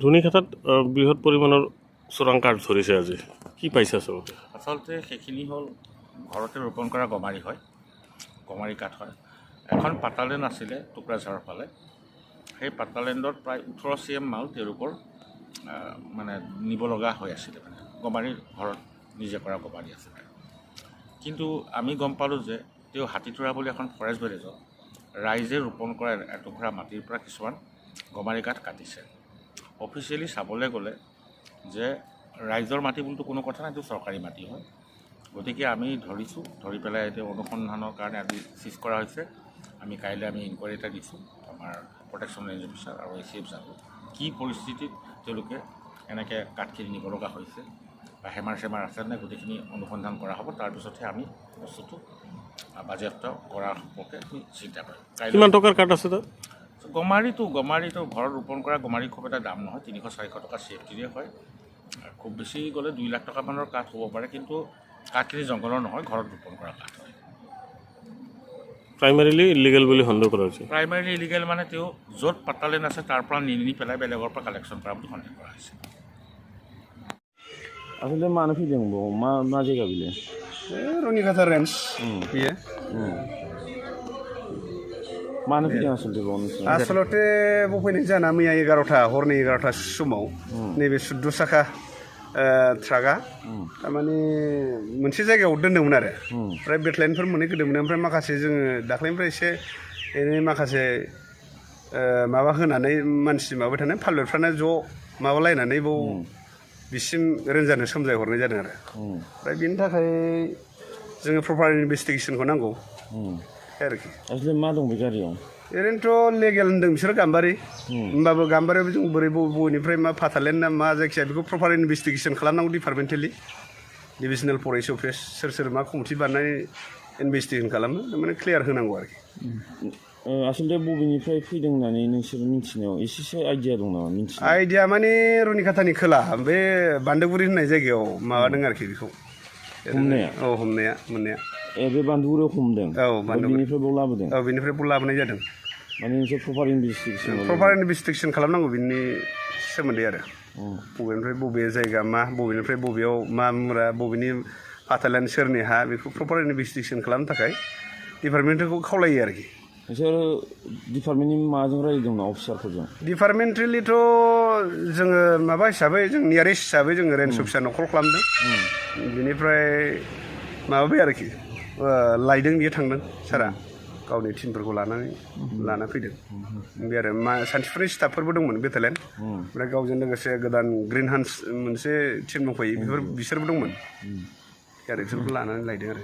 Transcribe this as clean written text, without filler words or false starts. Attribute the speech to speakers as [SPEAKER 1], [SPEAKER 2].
[SPEAKER 1] ৰুণিখাটাত বৃহৎ পৰিমাণৰ চোৰাং কাঠ ধৰিছে আজি কি পাইছে আচলতে?
[SPEAKER 2] আচলতে সেইখিনি হ'ল ঘৰতে ৰোপণ কৰা গমাৰি হয়, গমাৰি কাঠ হয়। এখন পাতালেণ্ড আছিলে টুকুৰাঝাৰৰ ফালে, সেই পাতালেণ্ডত প্ৰায় 18 CM মাল তেওঁলোকৰ মানে নিব লগা হৈ আছিলে। মানে গমাৰি ঘৰত নিজে কৰা গমাৰি আছিলে, কিন্তু আমি গম পালোঁ যে তেওঁ হাতীতৰা বুলি এখন ফৰেষ্ট ভিলেজত ৰাইজে ৰোপণ কৰা এটুকুৰা মাটিৰ পৰা কিছুমান গমাৰি কাঠ কাটিছে। অফিচিয়েলি চাবলৈ গ'লে যে ৰাইজৰ মাটি বুলিতো কোনো কথা নাই, এইটো চৰকাৰী মাটি হয়। গতিকে আমি ধৰিছোঁ, ধৰি পেলাই এতিয়া অনুসন্ধানৰ কাৰণে আজি চিজ কৰা হৈছে। কাইলৈ আমি ইনকুৱাৰী এটা দিছোঁ আমাৰ প্ৰটেকশ্যন ৰেঞ্জ অফিচাৰ আৰু ACF যাব, কি পৰিস্থিতিত তেওঁলোকে এনেকৈ কাঠখিনি নিব লগা হৈছে বা হেমাৰ চেমাৰ আছে নে, গোটেইখিনি অনুসন্ধান কৰা হ'ব। তাৰপিছতহে আমি বস্তুটো বাজেয়াপ্ত কৰাৰ সম্পৰ্কে আমি চিন্তা কৰিম।
[SPEAKER 1] কিমান টকাৰ কাঠ আছে তাত?
[SPEAKER 2] গমাৰিটো ঘৰত ৰোপণ কৰা গমাৰি খুব এটা দাম নহয়, 300-400 টকা CFTৰে হয়। খুব বেছি গ'লে 2 লাখ টকামানৰ কাঠ হ'ব পাৰে, কিন্তু কাঠখিনি জংঘলৰ নহয়, ঘৰত ৰোপণ কৰা কাঠ হয়।
[SPEAKER 1] প্ৰাইমাৰীলি ইলিগেল বুলি সন্দেহ কৰা হৈছে।
[SPEAKER 2] প্ৰাইমাৰীলি ইলিগেল মানে তেওঁ য'ত পাতালেণ্ড আছে তাৰ পৰা নি পেলাই বেলেগৰ পৰা কালেকশ্যন কৰা বুলি সন্দেহ কৰা হৈছে।
[SPEAKER 3] আসলে मानो फैदों मा जायगा बेलाय?
[SPEAKER 4] रुनिखाटा रेन्ज बियो।
[SPEAKER 3] मानो फैदों आसलते बाव नोंसोर?
[SPEAKER 4] आसलते बाव फैनाय जाना मैया 11टा हरनि 11टा समाव नैबे 14 साखा ट्राकआ थारमाने मोनसे जायगायाव दोन्दोंमोन आरो ओमफ्राय बेटलाइनफोर मोनहैग्रोदोंमोन। ओमफ्राय माखासे जोङो दाख्लैनिफ्राय एसे एनै माखासे माबा होनानै मानसि माबाबाय थानाय पाइलटफ्रानो ज' माबालायनानै बाव बिसिम रेन्जारनो सोमजायहरनाय जादों आरो ओमफ्राय बिनि थाखाय जोङो प्रपार इनभेस्टिगेसनखौ नांगौ आरोखि।
[SPEAKER 3] आसले मा दं बे गारियाव?
[SPEAKER 4] ओरैनोथ' लेगेल होन्दों बिसोरो गाम्बारि, होमबाबो गाम्बारियाव जों बोरै बबेनिफ्राय मा फाथालेण्ड ना मा जायखिया बेखौ प्रपार इनभेस्टिगेसन खालामनांगौ डिपार्टमेन्टेलि। डिभिजनेल फरेस्ट अफिस सोर मा कमिटि बानायनानै इनभेस्टिगेसन खालामो, माने क्लियार होनांगौ आरोखि।
[SPEAKER 3] आसलते बबेनिफ्राय फैदों होननानै नोंसोर मिन्थिनायाव एसेसो आइडिया दं नामा? मिन्थिनाय
[SPEAKER 4] आइडिया माने रुनिखाटानि खोला बे बान्दोगुरि होननाय जायगायाव माबादों आरोखि बेखौ
[SPEAKER 3] हमनाया।
[SPEAKER 4] औ हमनाया मोननाया
[SPEAKER 3] बे बान्दोगुरियाव हमदों।
[SPEAKER 4] औ
[SPEAKER 3] बेनिफ्राय बाव लाबोदों।
[SPEAKER 4] औ बेनिफ्राय बाव लाबोनाय जादों।
[SPEAKER 3] माने नोंसोर प्रपार
[SPEAKER 4] इनभेस्टिगेसन खालामनांगौ बिनि सोमोन्दै आरो बबेनिफ्राय बबे जायगा मा, बबेनिफ्राय बबेयाव मा मुरा, बबेनि फाथालेण्ड सोरनि हा, बेखौ प्रपार इनभेस्टिगेसन खालामनो थाखाय डिपार्टमेन्टखौ खावलायो आरोखि।
[SPEAKER 3] नोंसोर डिपार्टमेन्टनि माजों रायज्लायदों ना अफिसारफोरजों?
[SPEAKER 4] डिपार्टमेन्टेलिथ' जोङो माबा हिसाबै जों नियारेस्ट हिसाबै जोङो रेन्ज अफिसारनाव कल खालामदों। बिनिफ्राय माबाबाय आरोखि लायदों, बियो थांदों सारा गावनि टिमफोरखौ लाना फैदों। बे आरो सानथिफुरनि स्टाफफोरबो दंमोन बेटालियन, ओमफ्राय गावजों लोगोसे गोदान ग्रिन हान्स मोनसे टिम दंफायो, बिसोरबो दंमोन आरो बिसोरखौ लानानै लायदों आरो।